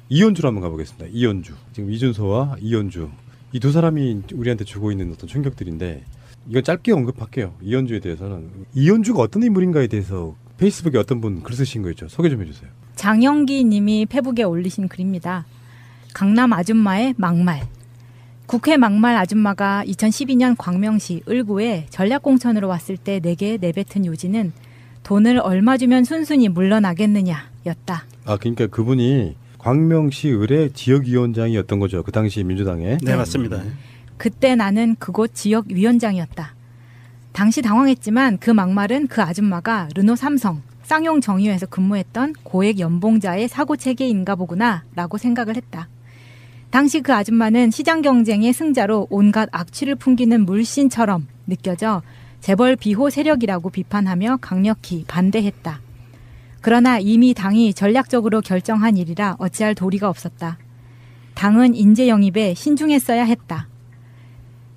이현주로 한번 가보겠습니다. 이현주. 지금 이준서와 이현주. 이 두 사람이 우리한테 주고 있는 어떤 충격들인데 이건 짧게 언급할게요. 이현주에 대해서는. 이현주가 어떤 인물인가에 대해서 페이스북에 어떤 분 글 쓰신 거 있죠. 소개 좀 해주세요. 장영기 님이 페북에 올리신 글입니다. 강남 아줌마의 막말. 국회 막말 아줌마가 2012년 광명시 을구에 전략공천으로 왔을 때 내게 내뱉은 요지는 돈을 얼마 주면 순순히 물러나겠느냐였다. 아, 그러니까 그분이 광명시 을의 지역위원장이었던 거죠. 그 당시 민주당에. 네, 맞습니다. 그때 나는 그곳 지역위원장이었다. 당시 당황했지만 그 막말은 그 아줌마가 르노 삼성 쌍용 정유회에서 근무했던 고액 연봉자의 사고체계인가 보구나 라고 생각을 했다. 당시 그 아줌마는 시장 경쟁의 승자로 온갖 악취를 풍기는 물신처럼 느껴져 재벌 비호 세력이라고 비판하며 강력히 반대했다. 그러나 이미 당이 전략적으로 결정한 일이라 어찌할 도리가 없었다. 당은 인재 영입에 신중했어야 했다.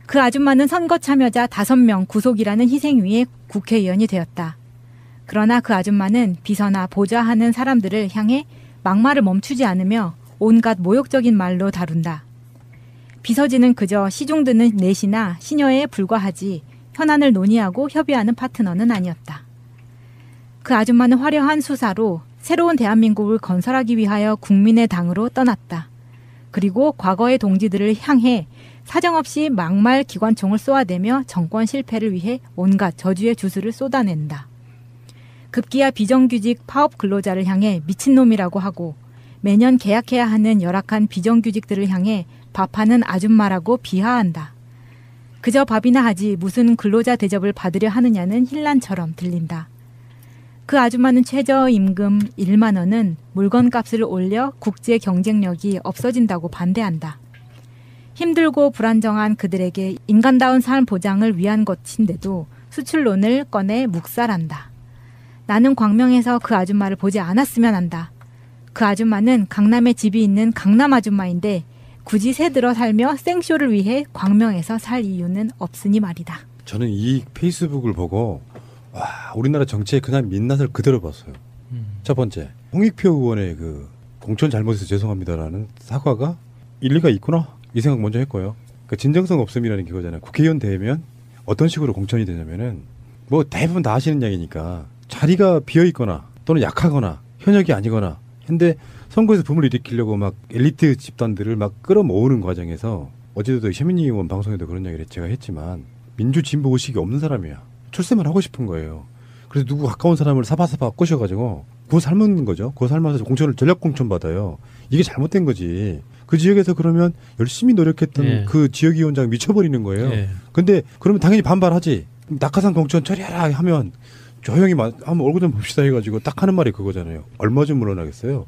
그 아줌마는 선거 참여자 5명 구속이라는 희생 위에 국회의원이 되었다. 그러나 그 아줌마는 비서나 보좌하는 사람들을 향해 막말을 멈추지 않으며 온갖 모욕적인 말로 다룬다. 비서진은 그저 시중 드는 내시나 시녀에 불과하지 현안을 논의하고 협의하는 파트너는 아니었다. 그 아줌마는 화려한 수사로 새로운 대한민국을 건설하기 위하여 국민의 당으로 떠났다. 그리고 과거의 동지들을 향해 사정없이 막말 기관총을 쏘아대며 정권 실패를 위해 온갖 저주의 주술을 쏟아낸다. 급기야 비정규직 파업 근로자를 향해 미친놈이라고 하고 매년 계약해야 하는 열악한 비정규직들을 향해 밥하는 아줌마라고 비하한다. 그저 밥이나 하지 무슨 근로자 대접을 받으려 하느냐는 힐난처럼 들린다. 그 아줌마는 최저임금 1만 원은 물건값을 올려 국제 경쟁력이 없어진다고 반대한다. 힘들고 불안정한 그들에게 인간다운 삶 보장을 위한 것인데도 수출론을 꺼내 묵살한다. 나는 광명에서 그 아줌마를 보지 않았으면 한다. 그 아줌마는 강남에 집이 있는 강남 아줌마인데 굳이 새들어 살며 생쇼를 위해 광명에서 살 이유는 없으니 말이다. 저는 이 페이스북을 보고 와, 우리나라 정치의 그냥 민낯을 그대로 봤어요. 첫 번째, 홍익표 의원의 그 공천 잘못해서 죄송합니다라는 사과가 일리가 있구나 이 생각 먼저 했고요. 그 진정성 없음이라는 그거잖아요. 국회의원 되면 어떤 식으로 공천이 되냐면은 뭐 대부분 다 하시는 이야기니까 자리가 비어 있거나 또는 약하거나 현역이 아니거나 근데 선거에서 붐을 일으키려고 막 엘리트 집단들을 막 끌어모으는 과정에서 어제도 최민희 의원 방송에도 그런 이야기를 제가 했지만 민주 진보 의식이 없는 사람이야. 출세만 하고 싶은 거예요. 그래서 누구 가까운 사람을 사바사바 꼬셔가지고 그거 삶는 거죠. 그거 삶아서 공천을 전략 공천 받아요. 이게 잘못된 거지. 그 지역에서 그러면 열심히 노력했던 그 지역위원장 미쳐버리는 거예요. 근데 그러면 당연히 반발하지. 낙하산 공천 처리하라 하면 조용히 한번 얼굴 좀 봅시다 해가지고 딱 하는 말이 그거잖아요. 얼마 좀 물러나겠어요.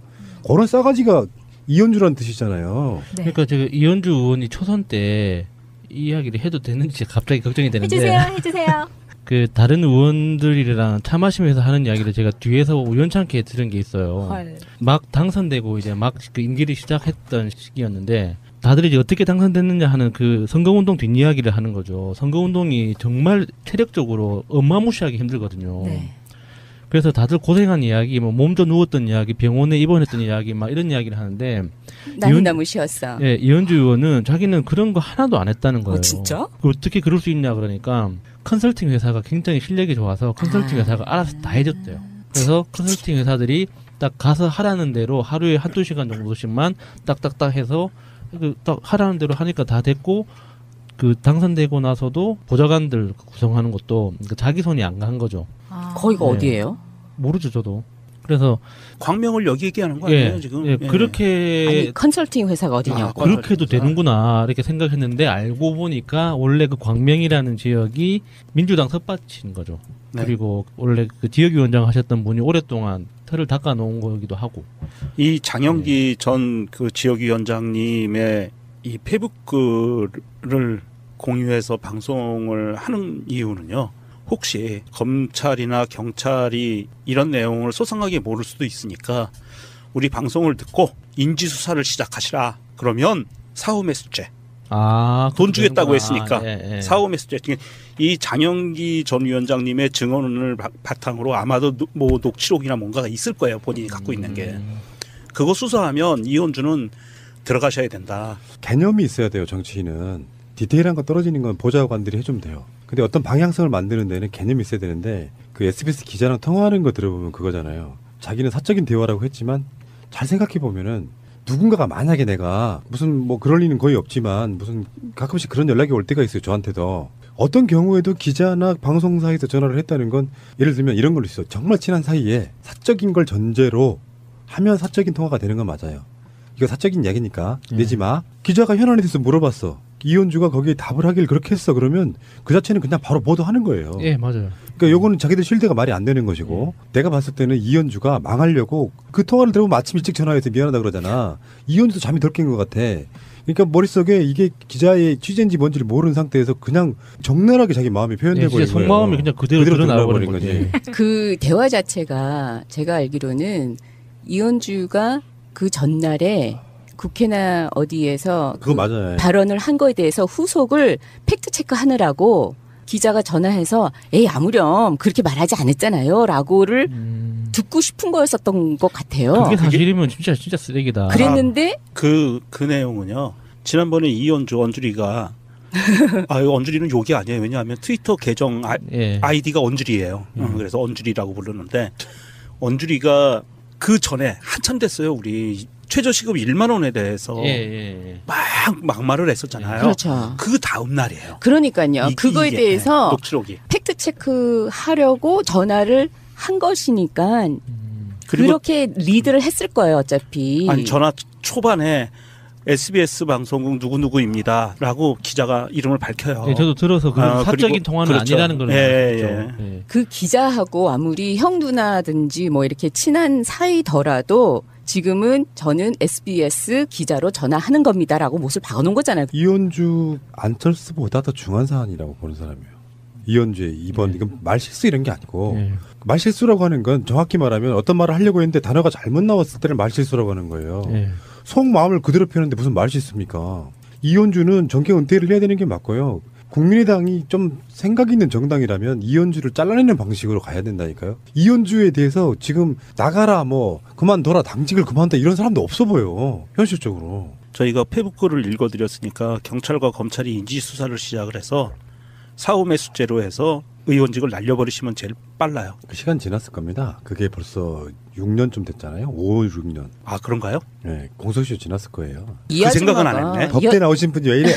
그런 싸가지가 이현주라는 뜻이잖아요. 네. 그러니까 제가 이현주 의원이 초선 때 이 이야기를 해도 되는지 갑자기 걱정이 되는데. 해주세요. 그 다른 의원들이랑 차 마시면서 하는 이야기를 제가 뒤에서 우연찮게 들은 게 있어요. 헐. 막 당선되고 이제 막 그 임기를 시작했던 시기였는데 다들 이제 어떻게 당선됐느냐 하는 그 선거운동 뒷이야기를 하는 거죠. 선거운동이 정말 체력적으로 어마무시하게 힘들거든요. 네. 그래서 다들 고생한 이야기, 뭐 몸져 누웠던 이야기, 병원에 입원했던 이야기, 막 이런 이야기를 하는데 나는 너무 쉬웠어. 예, 이현주 의원은 자기는 그런 거 하나도 안 했다는 거예요. 진짜? 어떻게 그럴 수 있냐 그러니까 컨설팅 회사가 굉장히 실력이 좋아서 컨설팅 회사가 알아서 다 해줬대요. 그래서 컨설팅 회사들이 딱 가서 하라는 대로 하루에 1-2시간 정도씩만 딱딱딱 해서 딱 하라는 대로 하니까 다 됐고 그 당선되고 나서도 보좌관들 구성하는 것도 자기 손이 안 간 거죠. 거기가 어디예요? 모르죠 저도. 그래서 광명을 여기 얘기하는 거 아니에요 지금? 예, 그렇게 아니 컨설팅 회사가 어디냐고. 그렇게도 되는구나 이렇게 생각했는데 알고 보니까 원래 그 광명이라는 지역이 민주당 텃밭인 거죠. 네. 그리고 원래 그 지역위원장 하셨던 분이 오랫동안 틀을 닦아 놓은 거기도 하고. 이 장영기 전 그 지역위원장님의 이 페북 글을 공유해서 방송을 하는 이유는요. 혹시 검찰이나 경찰이 이런 내용을 소상하게 모를 수도 있으니까 우리 방송을 듣고 인지수사를 시작하시라. 그러면 사후매수죄. 돈 주겠다고 했으니까 사후매수죄. 이 장영기 전 위원장님의 증언을 바탕으로 아마도 뭐 녹취록이나 뭔가가 있을 거예요. 본인이 갖고 있는 게. 그거 수사하면 이현주는 들어가셔야 된다. 개념이 있어야 돼요. 정치인은 디테일한 거 떨어지는 건 보좌관들이 해주면 돼요. 근데 어떤 방향성을 만드는 데는 개념이 있어야 되는데 그 SBS 기자랑 통화하는 거 들어보면 그거잖아요. 자기는 사적인 대화라고 했지만 잘 생각해 보면은 누군가가 만약에 내가 무슨 뭐 그럴 리는 거의 없지만 무슨 가끔씩 그런 연락이 올 때가 있어요. 저한테도. 어떤 경우에도 기자나 방송사에서 전화를 했다는 건 예를 들면 이런 걸로 있어요. 정말 친한 사이에 사적인 걸 전제로 하면 사적인 통화가 되는 건 맞아요. 이거 사적인 이야기니까 내지 마. 기자가 현안에 대해서 물어봤어. 이현주가 거기에 답을 하길 그렇게 했어. 그러면 그 자체는 그냥 바로 보도하는 거예요. 예, 맞아요. 그러니까 요거는 자기들 실대가 말이 안 되는 것이고 내가 봤을 때는 이현주가 망하려고 그 통화를 들어보면 아침 일찍 전화해서 미안하다 그러잖아. 이현주도 잠이 덜 깬 것 같아. 그러니까 머릿속에 이게 기자의 취재인지 뭔지를 모르는 상태에서 그냥 적나라하게 자기 마음이 표현돼 버린 거예요. 속마음이 그냥 그대로 드러나 버린 거지. 그 대화 자체가 제가 알기로는 이현주가 그 전날에 국회나 어디에서 그거 맞아요. 발언을 한 거에 대해서 후속을 팩트 체크하느라고 기자가 전화해서 에이 아무렴 그렇게 말하지 않았잖아요 라고를 듣고 싶은 거였었던 것 같아요. 그게 사실이면 진짜 쓰레기다. 그랬는데 그 내용은요. 지난번에 이현주 언주리가 언주리는 욕이 아니에요. 왜냐하면 트위터 계정 아이디가 언주리예요. 그래서 언주리라고 부르는데 언주리가 그 전에 한참 됐어요. 우리 최저시급 1만 원에 대해서 막 막말을 했었잖아요. 그렇죠. 그 다음 날이에요. 그러니까요. 그거에 대해서 녹취록이. 팩트 체크 하려고 전화를 한 것이니까 그렇게 리드를 했을 거예요. 어차피. 아니 전화 초반에 SBS 방송국 누구누구입니다 라고 기자가 이름을 밝혀요. 예, 저도 들어서 그런 사적인 통화는 그렇죠. 아니라는 걸 알았죠. 그 기자하고 아무리 형 누나든지 뭐 이렇게 친한 사이더라도 지금은 저는 SBS 기자로 전화하는 겁니다라고 못을 박아놓은 거잖아요. 이현주 안철수보다 더 중요한 사안이라고 보는 사람이에요. 이현주의 이번 이건 말실수 이런 게 아니고 말실수라고 하는 건 정확히 말하면 어떤 말을 하려고 했는데 단어가 잘못 나왔을 때를 말실수라고 하는 거예요. 속마음을 그대로 표현하는데 무슨 말실수입니까? 이현주는 정계 은퇴를 해야 되는 게 맞고요. 국민의당이 좀 생각 있는 정당이라면 이현주를 잘라내는 방식으로 가야 된다니까요. 이현주에 대해서 지금 나가라 뭐 그만둬라 당직을 그만둬 이런 사람도 없어 보여. 현실적으로. 저희가 페북글을 읽어드렸으니까 경찰과 검찰이 인지수사를 시작을 해서 사후매수죄로 해서 의원직을 날려버리시면 제일 빨라요. 그 시간 지났을 겁니다. 그게 벌써 6년쯤 됐잖아요. 5, 6년. 아 그런가요? 네, 공소시효 지났을 거예요. 그 생각은 안 했네. 법대 나오신 분이 왜 이래?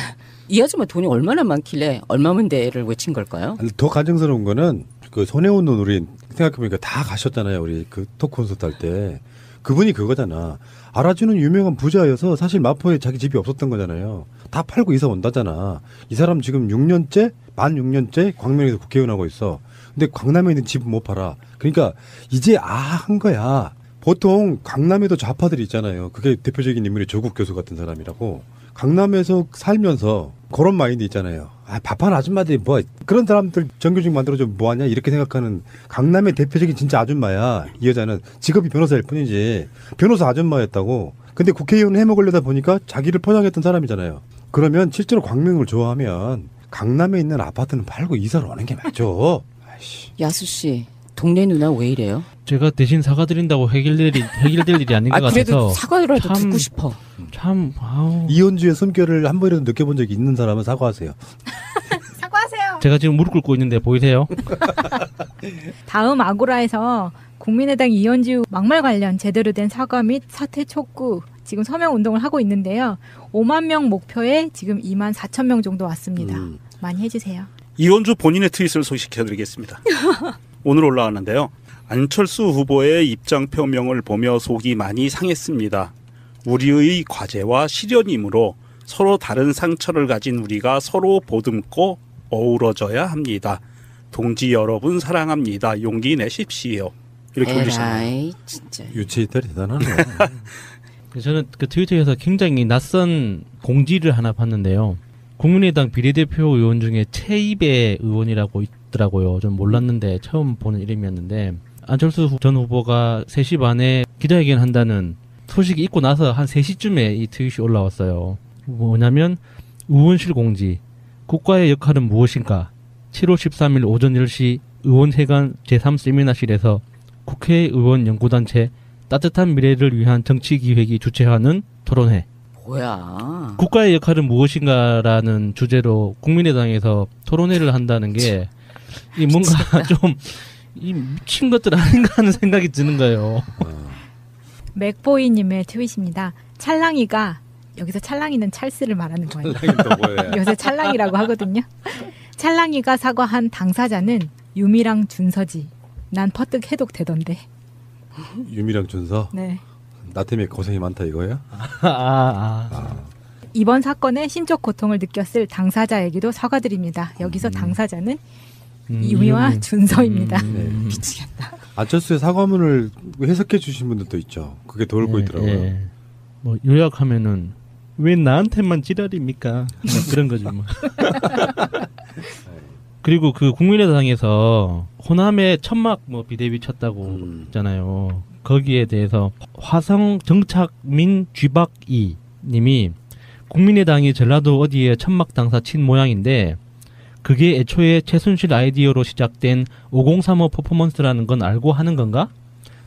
이 아줌마 돈이 얼마나 많길래 얼마면 돼를 외친 걸까요? 더 가정스러운 거는 그 손혜원 노노린 생각해보니까 다 가셨잖아요. 우리 그 토크 콘서트 할 때. 그분이 그거잖아. 알아주는 유명한 부자여서 사실 마포에 자기 집이 없었던 거잖아요. 다 팔고 이사 온다잖아. 이 사람 지금 6년째, 만 6년째 광명에서 국회의원 하고 있어. 근데 강남에 있는 집은 못 팔아. 그러니까 이제 한 거야. 보통 강남에도 좌파들이 있잖아요. 그게 대표적인 인물이 조국 교수 같은 사람이라고. 강남에서 살면서 그런 마인드 있잖아요. 밥하는 아줌마들이 뭐 그런 사람들 정규직 만들어주면 뭐하냐 이렇게 생각하는 강남의 대표적인 진짜 아줌마야. 이 여자는 직업이 변호사일 뿐이지 변호사 아줌마였다고. 근데 국회의원 해먹으려다 보니까 자기를 포장했던 사람이잖아요. 그러면 실제로 광명을 좋아하면 강남에 있는 아파트는 팔고 이사를 오는 게 맞죠. 아이씨. 야수 씨 동네 누나 왜 이래요? 제가 대신 사과드린다고 해결될 일이 아닌 것 그래도 같아서 사과라도 듣고 싶어. 참 이현주의 숨결을 한 번이라도 느껴본 적이 있는 사람은 사과하세요. 사과하세요. 제가 지금 무릎 꿇고 있는데 보이세요? 다음 아고라에서 국민의당 이현주 막말 관련 제대로 된 사과 및 사퇴 촉구 지금 서명 운동을 하고 있는데요. 5만 명 목표에 지금 2만 4천 명 정도 왔습니다. 많이 해주세요. 이현주 본인의 트윗을 소개시켜드리겠습니다. 오늘 올라왔는데요. 안철수 후보의 입장 표명을 보며 속이 많이 상했습니다. 우리의 과제와 시련이므로 서로 다른 상처를 가진 우리가 서로 보듬고 어우러져야 합니다. 동지 여러분 사랑합니다. 용기 내십시오. 이렇게 올리셨네요. 에라이 진짜. 유치이탈이 대단하네요. 저는 그 트위터에서 굉장히 낯선 공지를 하나 봤는데요. 국민의당 비례대표 의원 중에 최입의 의원이라고 있더라고요. 좀 몰랐는데 처음 보는 이름이었는데 안철수 전 후보가 3시 반에 기자회견 한다는 소식이 있고 나서 한 3시쯤에 이 트윗이 올라왔어요. 뭐냐면 의원실 공지 국가의 역할은 무엇인가 7월 13일 오전 10시 의원회관 제3세미나실에서 국회의원 연구단체 따뜻한 미래를 위한 정치기획이 주최하는 토론회. 뭐야? 국가의 역할은 무엇인가라는 주제로 국민의당에서 토론회를 한다는 게 이 뭔가 좀 이 미친 것들 아닌가 하는 생각이 드는 거예요. 맥보이님의 트윗입니다. 찰랑이가 여기서 찰랑이는 찰스를 말하는 거예요. 또 뭐예요? 요새 찰랑이라고 하거든요. 찰랑이가 사과한 당사자는 유미랑 준서지. 난 퍼뜩 해독 되던데. 유미랑 준서? 네. 나 때문에 고생이 많다 이거야? 이번 사건에 심적 고통을 느꼈을 당사자에게도 사과드립니다. 여기서 당사자는 유미와 준서입니다. 네. 미치겠다. 안철수의 사과문을 해석해 주신 분들도 있죠. 그게 돌고 있더라고요. 뭐 요약하면은 왜 나한테만 지랄입니까? 그냥 그런 거죠. 뭐. 그리고 그 국민의당에서 호남에 천막 뭐 비대위 쳤다고 했잖아요. 거기에 대해서 화성 정착민 쥐박이 님이 국민의당이 전라도 어디에 천막 당사 친 모양인데 그게 애초에 최순실 아이디어로 시작된 5035 퍼포먼스라는 건 알고 하는 건가?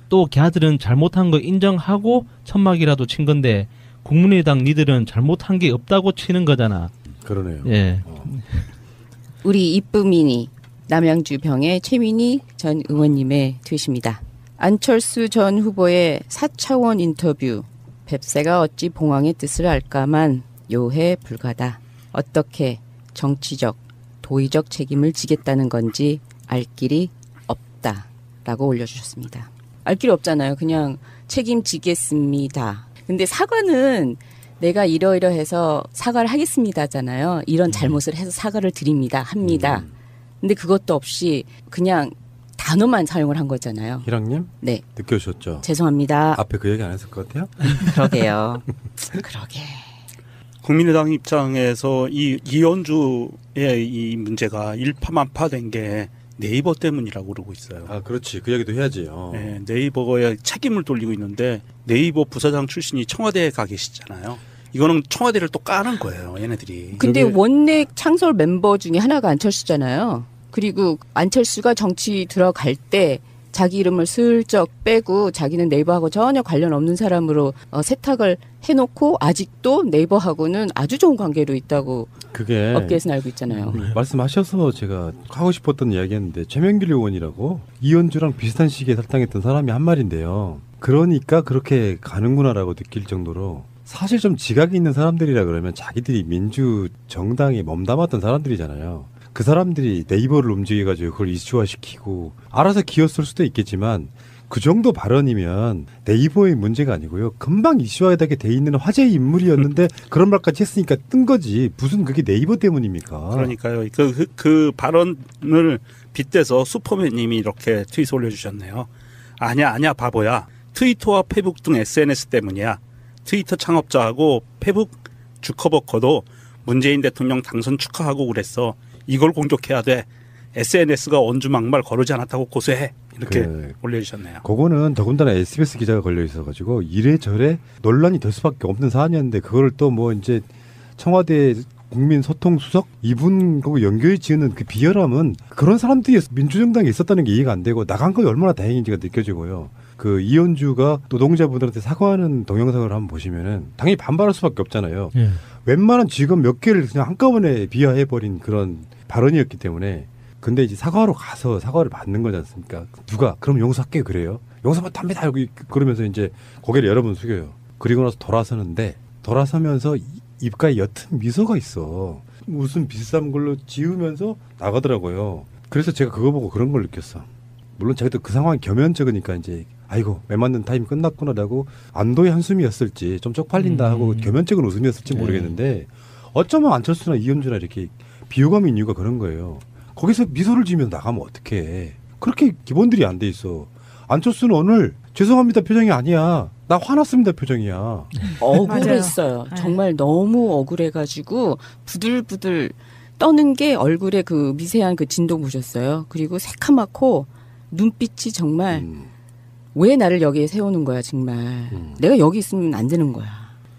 또 걔들은 잘못한 거 인정하고 천막이라도 친 건데 국민의당 니들은 잘못한 게 없다고 치는 거잖아. 그러네요. 예. 우리 이쁨이니 남양주 병의 최민희 전 의원님의 트윗입니다. 안철수 전 후보의 4차원 인터뷰. 뱁새가 어찌 봉황의 뜻을 알까만 요해 불가다. 어떻게 정치적, 도의적 책임을 지겠다는 건지 알 길이 없다라고 올려주셨습니다. 알 길이 없잖아요. 그냥 책임지겠습니다. 근데 사과는 내가 이러이러해서 사과를 하겠습니다잖아요. 이런 잘못을 해서 사과를 드립니다. 합니다. 근데 그것도 없이 그냥 단어만 사용을 한 거잖아요. 희랑님? 네. 늦게 오셨죠? 죄송합니다. 앞에 그 얘기 안 했을 것 같아요? 그러게요. 그러게. 국민의당 입장에서 이 이현주의 이 문제가 일파만파된 게 네이버 때문이라고 그러고 있어요. 아, 그렇지. 그 얘기도 해야지. 네, 네이버에 책임을 돌리고 있는데 네이버 부사장 출신이 청와대에 가 계시잖아요. 이거는 청와대를 또 까는 거예요, 얘네들이. 근데 원내 창설 멤버 중에 하나가 안철수잖아요. 그리고 안철수가 정치 들어갈 때 자기 이름을 슬쩍 빼고 자기는 네이버하고 전혀 관련 없는 사람으로 세탁을 해놓고 아직도 네이버하고는 아주 좋은 관계로 있다고 그게 업계에서는 알고 있잖아요. 말씀하셔서 제가 하고 싶었던 이야기였는데 최명길 의원이라고 이현주랑 비슷한 시기에 탈당했던 사람이 한 말인데요. 그러니까 그렇게 가는구나라고 느낄 정도로 사실 좀 지각이 있는 사람들이라 그러면 자기들이 민주 정당에 몸담았던 사람들이잖아요. 그 사람들이 네이버를 움직여가지고 그걸 이슈화시키고 알아서 기었을 수도 있겠지만 그 정도 발언이면 네이버의 문제가 아니고요. 금방 이슈화되게 돼 있는 화제의 인물이었는데 그런 말까지 했으니까 뜬 거지. 무슨 그게 네이버 때문입니까? 그러니까요. 그 발언을 빗대서 슈퍼맨님이 이렇게 트윗 올려주셨네요. 아니야 바보야. 트위터와 페북 등 SNS 때문이야. 트위터 창업자하고 페북 주커버커도 문재인 대통령 당선 축하하고 그랬어. 이걸 공격해야 돼. SNS가 언주막말 거르지 않았다고 고소해. 이렇게 올려주셨네요. 그거는 더군다나 SBS 기자가 걸려 있어가지고 이래저래 논란이 될 수밖에 없는 사안이었는데 그걸 또 뭐 이제 청와대 국민소통수석 이분하고 연결 지으는 그 비열함은 그런 사람들이 민주정당에 있었다는 게 이해가 안 되고 나간 거 얼마나 다행인지가 느껴지고요. 그 이현주가 노동자분들한테 사과하는 동영상을 한번 보시면은 당연히 반발할 수밖에 없잖아요. 예. 웬만한 직업 몇 개를 그냥 한꺼번에 비하해버린 그런 발언이었기 때문에 근데 이제 사과하러 가서 사과를 받는 거지 않습니까? 누가 그럼 용서할게요 그래요? 용서받 담배 달고 그러면서 이제 고개를 여러 번 숙여요. 그리고 나서 돌아서는데 돌아서면서 입가에 옅은 미소가 있어. 무슨 비싼 걸로 지우면서 나가더라고요. 그래서 제가 그거 보고 그런 걸 느꼈어. 물론 자기도 그 상황이 겸연쩍으니까 이제 아이고 매맞는 타임 끝났구나라고 안도의 한숨이었을지 좀 쪽팔린다 하고 겸연쩍은 웃음이었을지 모르겠는데 어쩌면 안철수나 이현주나 이렇게 비호감이 있는 이유가 그런 거예요. 거기서 미소를 지으면서 나가면 어떡해. 그렇게 기본들이 안 돼 있어. 안철수는 오늘 죄송합니다 표정이 아니야. 나 화났습니다 표정이야. 억울했어요. 맞아요. 정말 너무 억울해가지고 부들부들 떠는 게 얼굴에 그 미세한 그 진동 보셨어요. 그리고 새카맣고 눈빛이 정말 왜 나를 여기에 세우는 거야 정말. 내가 여기 있으면 안 되는 거야.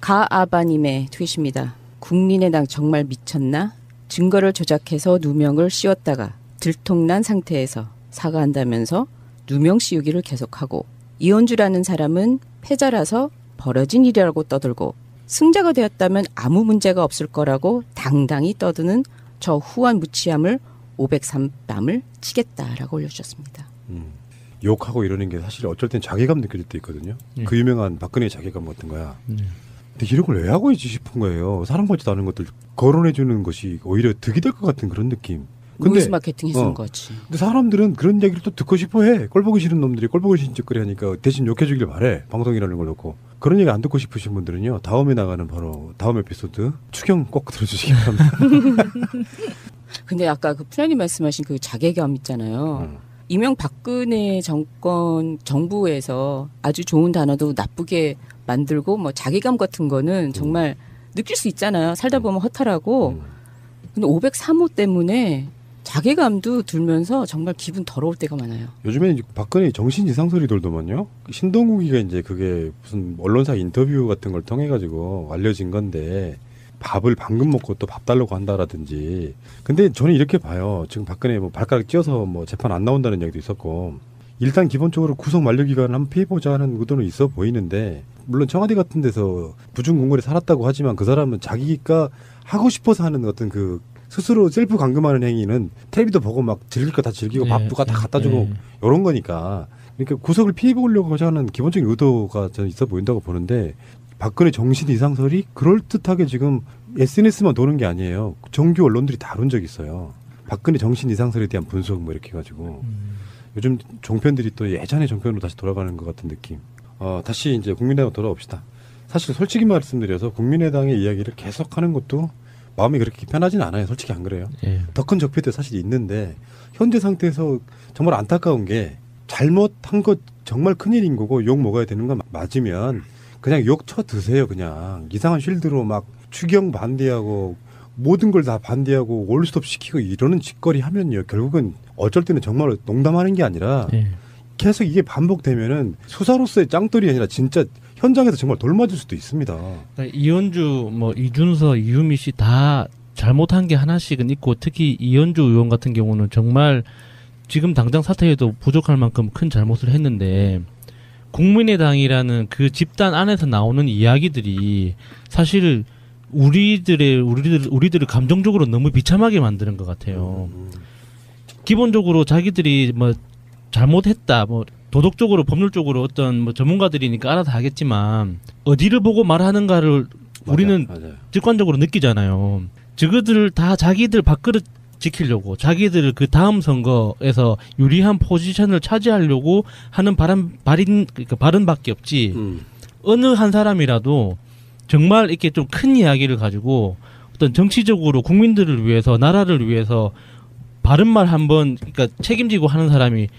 가아바님의 트윗입니다. 국민의당 정말 미쳤나? 증거를 조작해서 누명을 씌웠다가 들통난 상태에서 사과한다면서 누명 씌우기를 계속하고 이현주라는 사람은 패자라서 벌어진 일이라고 떠들고 승자가 되었다면 아무 문제가 없을 거라고 당당히 떠드는 저 후한 무치함을 503뺨을 치겠다라고 올려주셨습니다. 욕하고 이러는 게 사실 어쩔 땐 자괴감 느껴질 때 있거든요. 그 유명한 박근혜 자괴감 같은 거야. 근데 이런 걸 왜 하고 있지 싶은 거예요. 사랑받지도 않은 것들 거론해주는 것이 오히려 득이 될 것 같은 그런 느낌. 노이즈 마케팅 해준 거지. 근데 사람들은 그런 얘기를 또 듣고 싶어해. 꼴 보기 싫은 놈들이 꼴 보기 싫은 짓거리 하니까 대신 욕해주길 바래. 방송이라는 걸 놓고. 그런 얘기 안 듣고 싶으신 분들은요. 다음에 나가는 바로 다음 에피소드 추경 꼭 들어주시기 바랍니다. 근데 아까 그 프라님 말씀하신 그 자괴감 있잖아요. 이명박근혜 정부에서 아주 좋은 단어도 나쁘게 만들고 뭐 자괴감 같은 거는 정말 느낄 수 있잖아요. 살다 보면 허탈하고. 근데 503호 때문에 자괴감도 들면서 정말 기분 더러울 때가 많아요. 요즘에 박근혜 정신 이상 소리 돌더만요. 신동국이가 이제 그게 무슨 언론사 인터뷰 같은 걸 통해 가지고 알려진 건데 밥을 방금 먹고 또 밥 달라고 한다라든지. 근데 저는 이렇게 봐요. 지금 박근혜 뭐 발가락 찧어서 뭐 재판 안 나온다는 얘기도 있었고 일단 기본적으로 구속 만료 기간을 한번 피해보자 하는 의도는 있어 보이는데 물론 청와대 같은 데서 부중궁궐에 살았다고 하지만 그 사람은 자기가 하고 싶어서 하는 어떤 그 스스로 셀프 감금하는 행위는 텔레비도 보고 막 즐길 거 다 즐기고 밥도 다 갖다 주고 이런 거니까 그러니까 구속을 피해보려고 하는 기본적인 의도가 저는 있어 보인다고 보는데 박근혜 정신 이상설이 그럴듯하게 지금 SNS만 도는 게 아니에요. 정규 언론들이 다룬 적이 있어요. 박근혜 정신 이상설에 대한 분석 뭐 이렇게 해가지고 요즘 종편들이 또 예전의 종편으로 다시 돌아가는 것 같은 느낌. 다시 이제 국민의당 돌아옵시다. 사실 솔직히 말씀드려서 국민의당의 이야기를 계속하는 것도 마음이 그렇게 편하진 않아요. 솔직히 안 그래요. 더 큰 적폐도 사실 있는데 현재 상태에서 정말 안타까운 게 잘못한 것 정말 큰일인 거고 욕 먹어야 되는 건 맞으면 그냥 욕 쳐 드세요. 그냥 이상한 쉴드로 막 추경 반대하고 모든 걸 다 반대하고 올스톱 시키고 이러는 짓거리 하면요. 결국은 어쩔 때는 정말 농담하는 게 아니라 계속 이게 반복되면은 수사로서의 짱돌이 아니라 진짜 현장에서 정말 돌맞을 수도 있습니다. 그러니까 이현주, 뭐 이준서, 이유미 씨 다 잘못한 게 하나씩은 있고 특히 이현주 의원 같은 경우는 정말 지금 당장 사퇴해도 부족할 만큼 큰 잘못을 했는데 국민의당이라는 그 집단 안에서 나오는 이야기들이 사실 우리들을 감정적으로 너무 비참하게 만드는 것 같아요. 기본적으로 자기들이 뭐 잘못했다, 뭐 도덕적으로 법률적으로 어떤 뭐 전문가들이니까 알아서 하겠지만 어디를 보고 말하는가를 우리는 맞아요. 직관적으로 느끼잖아요. 저그들 다 자기들 밥그릇 지키려고 자기들 그 다음 선거에서 유리한 포지션을 차지하려고 하는 발언밖에 없지. 어느 한 사람이라도 정말 이렇게 좀 큰 이야기를 가지고 어떤 정치적으로 국민들을 위해서 나라를 위해서 바른 말 한번 그러니까 책임지고 하는 사람이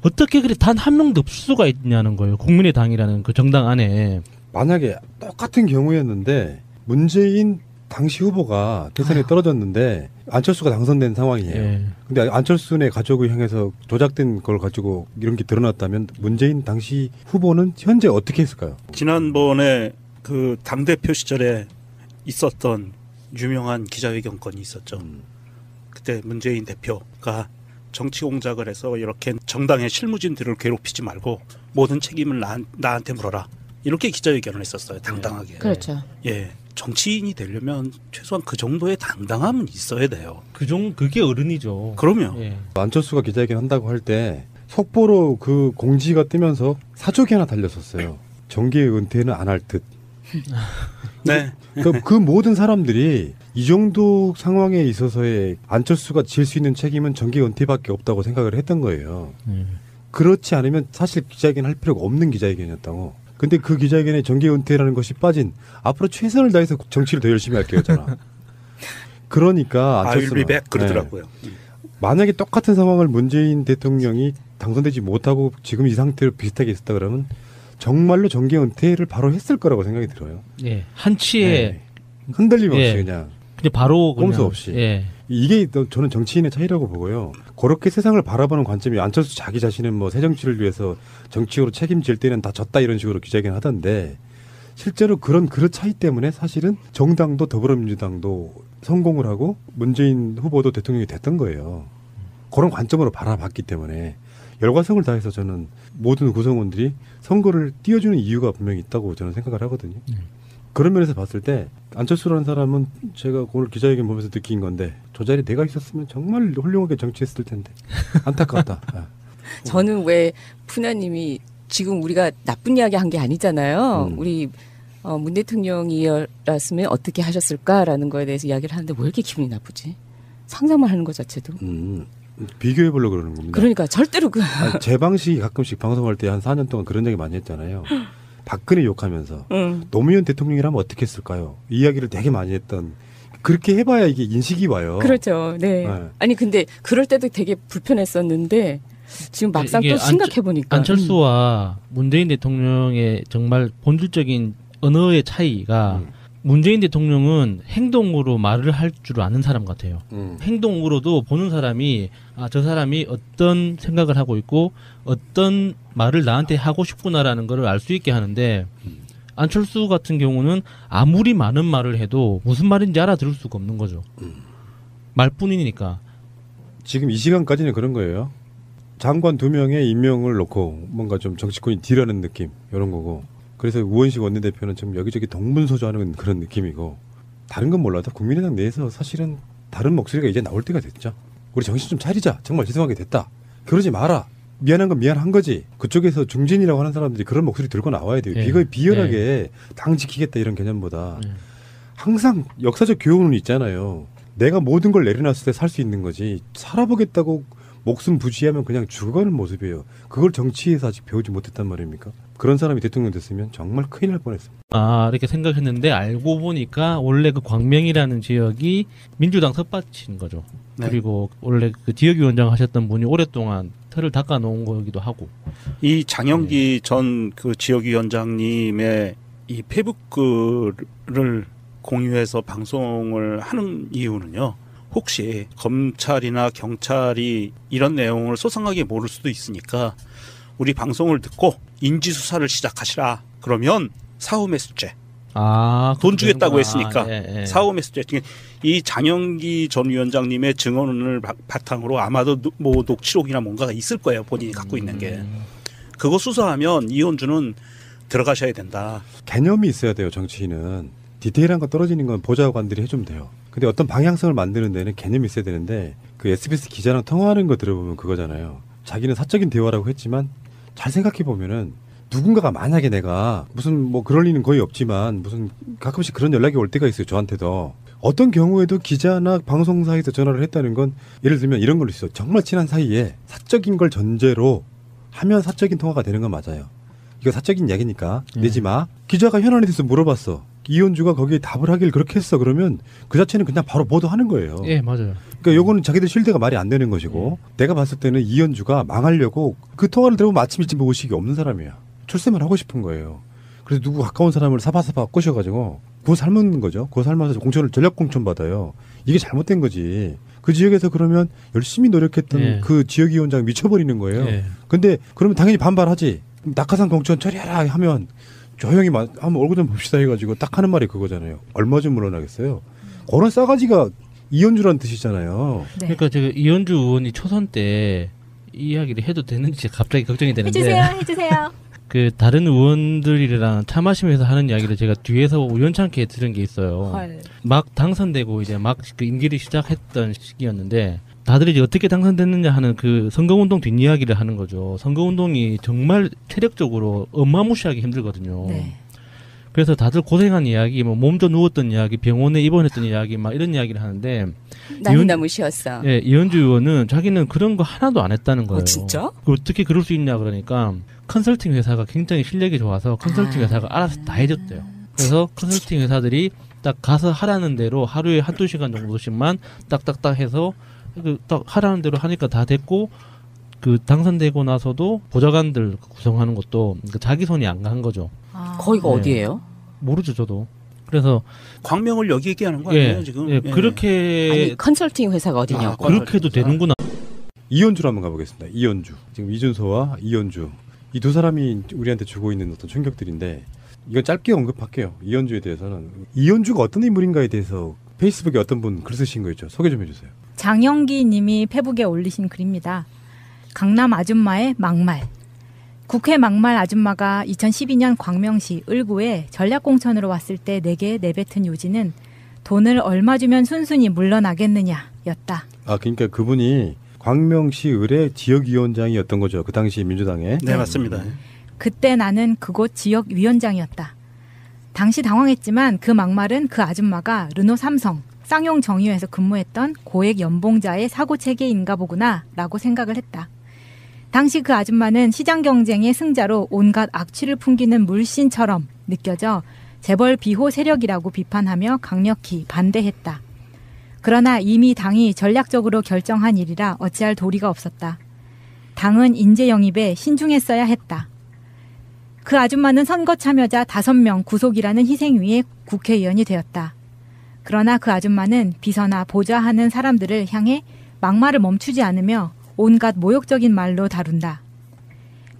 어떻게 그래 단 한 명도 없을 수가 있냐는 거예요. 국민의당이라는 그 정당 안에. 만약에 똑같은 경우였는데 문재인 당시 후보가 대선에 떨어졌는데 안철수가 당선된 상황이에요. 근데 안철수네 가족을 향해서 조작된 걸 가지고 이런 게 드러났다면 문재인 당시 후보는 현재 어떻게 했을까요? 지난번에 그 당대표 시절에 있었던 유명한 기자회견 건이 있었죠. 그때 문재인 대표가 정치 공작을 해서 이렇게 정당의 실무진들을 괴롭히지 말고 모든 책임을 나한테 물어라. 이렇게 기자회견을 했었어요. 당당하게. 그렇죠. 예. 정치인이 되려면 최소한 그 정도의 당당함은 있어야 돼요. 그게 어른이죠. 그럼요. 예. 안철수가 기자회견 한다고 할 때 속보로 그 공지가 뜨면서 사족이 하나 달렸었어요. 정계 은퇴는 안 할 듯. 네. 그 모든 사람들이 이 정도 상황에 있어서의 안철수가 질 수 있는 책임은 정계 은퇴밖에 없다고 생각을 했던 거예요. 그렇지 않으면 사실 기자회견 할 필요가 없는 기자회견이었다고. 근데 그 기자회견에 정계 은퇴라는 것이 빠진 앞으로 최선을 다해서 정치를 더 열심히 할게요 했잖아. 그러니까 I will be back 그러더라고요. 만약에 똑같은 상황을 문재인 대통령이 당선되지 못하고 지금 이 상태로 비슷하게 있었다 그러면 정말로 정계 은퇴를 바로 했을 거라고 생각이 들어요. 예. 한치에 흔들림 없이 예. 그냥 바로 꼼수 없이. 예. 이게 저는 정치인의 차이라고 보고요. 그렇게 세상을 바라보는 관점이 안철수 자기 자신은 뭐 새정치를 위해서 정치적으로 책임질 때는 다 졌다 이런 식으로 기자회견 하던데 실제로 그런 차이 때문에 사실은 정당도 더불어민주당도 성공을 하고 문재인 후보도 대통령이 됐던 거예요. 그런 관점으로 바라봤기 때문에 열과성을 다해서 저는 모든 구성원들이 선거를 띄워주는 이유가 분명히 있다고 저는 생각을 하거든요. 그런 면에서 봤을 때 안철수라는 사람은 제가 오늘 기자회견 보면서 느낀 건데 저 자리에 내가 있었으면 정말 훌륭하게 정치했을 텐데 안타깝다. 저는 왜 푸나님이 지금 우리가 나쁜 이야기 한 게 아니잖아요. 우리 문 대통령이었으면 어떻게 하셨을까라는 거에 대해서 이야기를 하는데 왜 이렇게 기분이 나쁘지? 상상만 하는 것 자체도. 비교해보려고 그러는 겁니다. 그러니까 절대로 제 방식이 가끔씩 방송할 때 한 4년 동안 그런 얘기 많이 했잖아요. 박근혜 욕하면서 노무현 대통령이라면 어떻게 했을까요? 이 이야기를 되게 많이 했던. 그렇게 해봐야 이게 인식이 와요. 그렇죠. 네. 아니 근데 그럴 때도 되게 불편했었는데 지금 막상 또 생각해보니까 안철수와 문재인 대통령의 정말 본질적인 언어의 차이가 문재인 대통령은 행동으로 말을 할 줄 아는 사람 같아요. 행동으로도 보는 사람이 저 사람이 어떤 생각을 하고 있고 어떤 말을 나한테 하고 싶구나라는 걸 알 수 있게 하는데 안철수 같은 경우는 아무리 많은 말을 해도 무슨 말인지 알아들을 수가 없는 거죠. 말뿐이니까. 지금 이 시간까지는 그런 거예요. 장관 2명의 임명을 놓고 뭔가 좀 정치권이 딜하는 느낌 이런 거고 그래서 우원식 원내대표는 지금 여기저기 동분서주하는 그런 느낌이고 다른 건 몰라도 국민의당 내에서 사실은 다른 목소리가 이제 나올 때가 됐죠. 우리 정신 좀 차리자. 정말 죄송하게 됐다. 그러지 마라. 미안한 건 미안한 거지. 그쪽에서 중진이라고 하는 사람들이 그런 목소리 들고 나와야 돼요. 이거 비열하게 당 지키겠다 이런 개념보다 항상 역사적 교훈은 있잖아요. 내가 모든 걸 내려놨을 때 살 수 있는 거지. 살아보겠다고 목숨 부지하면 그냥 죽어가는 모습이에요. 그걸 정치에서 아직 배우지 못했단 말입니까? 그런 사람이 대통령 됐으면 정말 큰일 날 뻔했습니다. 이렇게 생각했는데 알고 보니까 원래 그 광명이라는 지역이 민주당 텃밭인 거죠. 네. 그리고 원래 그 지역위원장 하셨던 분이 오랫동안 틀을 닦아놓은 거기도 하고. 이 장영기 전 그 지역위원장님의 이 페북글을 공유해서 방송을 하는 이유는요. 혹시 검찰이나 경찰이 이런 내용을 소상하게 모를 수도 있으니까 우리 방송을 듣고 인지수사를 시작하시라. 그러면 사후매수죄. 돈 주겠다고 했으니까 사후매수죄. 이 장영기 전 위원장님의 증언을 바탕으로 아마도 뭐 녹취록이나 뭔가가 있을 거예요. 본인이 갖고 있는 게. 그거 수사하면 이현주는 들어가셔야 된다. 개념이 있어야 돼요. 정치인은. 디테일한 거 떨어지는 건 보좌관들이 해주면 돼요. 근데 어떤 방향성을 만드는 데는 개념이 있어야 되는데 그 SBS 기자랑 통화하는 거 들어보면 그거잖아요. 자기는 사적인 대화라고 했지만 잘 생각해 보면은 누군가가 만약에 내가 무슨 뭐 그럴 리는 거의 없지만 무슨 가끔씩 그런 연락이 올 때가 있어요. 저한테도. 어떤 경우에도 기자나 방송사에서 전화를 했다는 건 예를 들면 이런 걸로 있어요. 정말 친한 사이에 사적인 걸 전제로 하면 사적인 통화가 되는 건 맞아요. 이거 사적인 이야기니까 내지 마. 기자가 현안에 대해서 물어봤어. 이현주가 거기에 답을 하길 그렇게 했어. 그러면 그 자체는 그냥 바로 보도하는 거예요. 예, 맞아요. 그러니까 요거는 자기들 실드가 말이 안 되는 것이고 내가 봤을 때는 이현주가 망하려고 그 통화를 들어보면 아침 일찍 의식이 없는 사람이야. 출세만 하고 싶은 거예요. 그래서 누구 가까운 사람을 사바사바 꼬셔가지고 그거 삶는 거죠. 그거 삶아서 공천을 전략 공천 받아요. 이게 잘못된 거지. 그 지역에서 그러면 열심히 노력했던 그 지역위원장 미쳐버리는 거예요. 근데 그러면 당연히 반발하지. 낙하산 공천 처리하라 하면 조용히 한번 얼굴 좀 봅시다 해가지고 딱 하는 말이 그거잖아요. 얼마 좀 물러나겠어요. 그런 싸가지가 이현주란 뜻이잖아요. 네. 그러니까 제가 이현주 의원이 초선 때 이 이야기를 해도 되는지 갑자기 걱정이 되는데. 해주세요. 그 다른 의원들이랑 차 마시면서 하는 이야기를 제가 뒤에서 우연찮게 들은 게 있어요. 헐. 막 당선되고 이제 막 그 임기를 시작했던 시기였는데 다들 이제 어떻게 당선됐느냐 하는 그 선거운동 뒷이야기를 하는 거죠. 선거운동이 정말 체력적으로 어마무시하게 힘들거든요. 네. 그래서 다들 고생한 이야기, 뭐 몸져 누웠던 이야기, 병원에 입원했던 이야기, 막 이런 이야기를 하는데 나무나무 쉬었어. 예, 이현주 의원은 자기는 그런 거 하나도 안 했다는 거예요. 진짜? 어떻게 그럴 수 있냐 그러니까 컨설팅 회사가 굉장히 실력이 좋아서 컨설팅 회사가 알아서 다 해줬대요. 그래서 컨설팅 회사들이 딱 가서 하라는 대로 하루에 1-2시간 정도씩만 딱딱딱 해서 딱 하라는 대로 하니까 다 됐고 그 당선되고 나서도 보좌관들 구성하는 것도 자기 손이 안 간 거죠. 거기가 어디예요? 모르죠 저도. 그래서 광명을 여기 얘기하는 거 아니에요 지금? 예, 그렇게 아니 컨설팅 회사가 어디냐고. 그렇게도 되는구나. 이현주로 한번 가보겠습니다. 이현주. 지금 이준서와 이현주. 이 두 사람이 우리한테 주고 있는 어떤 충격들인데 이건 짧게 언급할게요. 이현주에 대해서는. 이현주가 어떤 인물인가에 대해서 페이스북에 어떤 분 글 쓰신 거 있죠. 소개 좀 해주세요. 장영기 님이 페북에 올리신 글입니다. 강남 아줌마의 막말. 국회 막말 아줌마가 2012년 광명시 을구에 전략공천으로 왔을 때 내게 내뱉은 요지는 돈을 얼마 주면 순순히 물러나겠느냐였다. 아 그러니까 그분이 광명시 을의 지역위원장이었던 거죠. 그 당시 민주당에. 네, 맞습니다. 그때 나는 그곳 지역위원장이었다. 당시 당황했지만 그 막말은 그 아줌마가 르노 삼성 쌍용 정유회에서 근무했던 고액 연봉자의 사고체계인가 보구나 라고 생각을 했다. 당시 그 아줌마는 시장 경쟁의 승자로 온갖 악취를 풍기는 물신처럼 느껴져 재벌 비호 세력이라고 비판하며 강력히 반대했다. 그러나 이미 당이 전략적으로 결정한 일이라 어찌할 도리가 없었다. 당은 인재 영입에 신중했어야 했다. 그 아줌마는 선거 참여자 5명 구속이라는 희생 위에 국회의원이 되었다. 그러나 그 아줌마는 비서나 보좌하는 사람들을 향해 막말을 멈추지 않으며 온갖 모욕적인 말로 다룬다.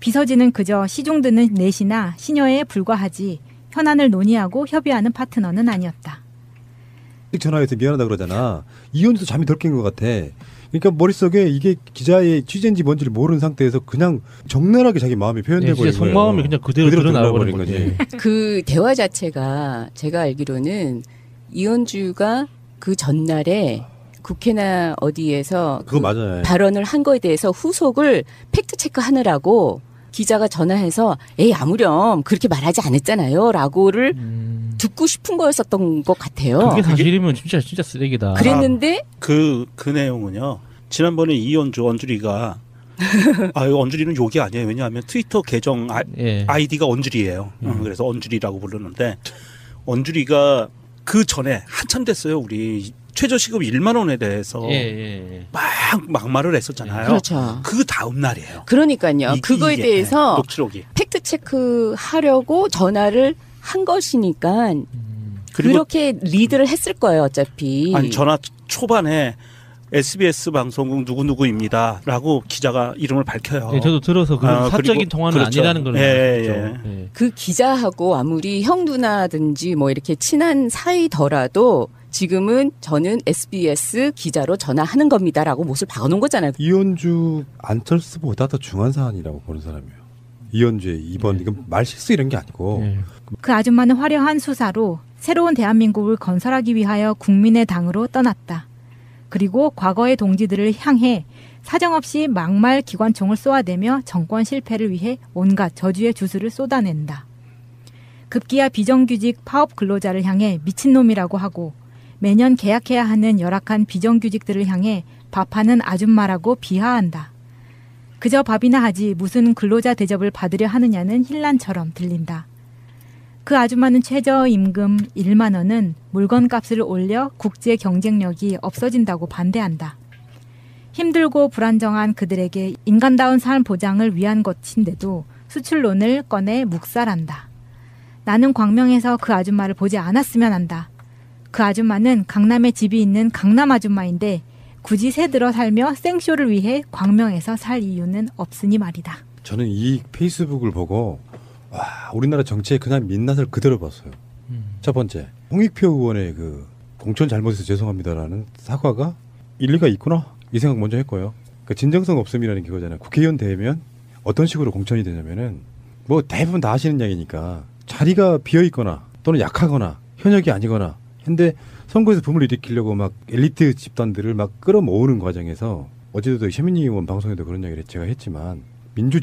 비서진은 그저 시중 드는 내시나 시녀에 불과하지 현안을 논의하고 협의하는 파트너는 아니었다. 전화해서 미안하다 그러잖아. 이혼도 잠이 덜 깬 것 같아. 그러니까 머릿속에 이게 기자의 취재인지 뭔지를 모르는 상태에서 그냥 적나라하게 자기 마음이 표현돼 버린 거예요. 속마음이 그냥 그대로 드러나 버린 거지. 그 대화 자체가 제가 알기로는 이현주가 그 전날에 국회나 어디에서 그거 맞아요. 발언을 한 거에 대해서 후속을 팩트 체크하느라고 기자가 전화해서 에이 아무렴 그렇게 말하지 않았잖아요 라고를 듣고 싶은 거였었던 것 같아요. 그게 사실이면 진짜 쓰레기다. 그랬는데 그 내용은요. 지난번에 이현주 언주리가 언주리는 욕이 아니에요. 왜냐하면 트위터 계정 아이디가 언주리예요. 그래서 언주리라고 부르는데 언주리가 그 전에 한참 됐어요. 우리 최저시급 1만 원에 대해서 막 막말을 했었잖아요. 그렇죠. 그 다음 날이에요. 그러니까요. 그거에 대해서 녹취록이. 팩트 체크하려고 전화를 한 것이니까 그리고 그렇게 리드를 했을 거예요. 어차피. 아니 전화 초반에 SBS 방송국 누구누구입니다라고 기자가 이름을 밝혀요. 예, 저도 들어서 그 사적인 통화는 그렇죠. 아니라는 걸 알았죠. 예. 그 기자하고 아무리 형 누나든지 뭐 이렇게 친한 사이더라도 지금은 저는 SBS 기자로 전화하는 겁니다라고 못을 박아놓은 거잖아요. 이현주 안철수보다 더 중요한 사안이라고 보는 사람이에요. 이현주의 이번 이건 말 실수 이런 게 아니고 그 아줌마는 화려한 수사로 새로운 대한민국을 건설하기 위하여 국민의 당으로 떠났다. 그리고 과거의 동지들을 향해 사정없이 막말 기관총을 쏘아대며 정권 실패를 위해 온갖 저주의 주술을 쏟아낸다. 급기야 비정규직 파업 근로자를 향해 미친놈이라고 하고 매년 계약해야 하는 열악한 비정규직들을 향해 밥하는 아줌마라고 비하한다. 그저 밥이나 하지 무슨 근로자 대접을 받으려 하느냐는 힐난처럼 들린다. 그 아줌마는 최저임금 1만 원은 물건값을 올려 국제 경쟁력이 없어진다고 반대한다. 힘들고 불안정한 그들에게 인간다운 삶 보장을 위한 것인데도 수출론을 꺼내 묵살한다. 나는 광명에서 그 아줌마를 보지 않았으면 한다. 그 아줌마는 강남에 집이 있는 강남 아줌마인데 굳이 새들어 살며 생쇼를 위해 광명에서 살 이유는 없으니 말이다. 저는 이 페이스북을 보고 와 우리나라 정치의 그냥 민낯을 그대로 봤어요. 첫 번째 홍익표 의원의 그 공천 잘못해서 죄송합니다라는 사과가 일리가 있구나 이 생각 먼저 했고요. 그 진정성 없음이라는 그거잖아요. 국회의원 되면 어떤 식으로 공천이 되냐면은 뭐 대부분 다 하시는 이야기니까 자리가 비어 있거나 또는 약하거나 현역이 아니거나 근데 선거에서 붐을 일으키려고 막 엘리트 집단들을 막 끌어모으는 과정에서 어제도 최민희 의원 방송에도 그런 이야기를 제가 했지만 민주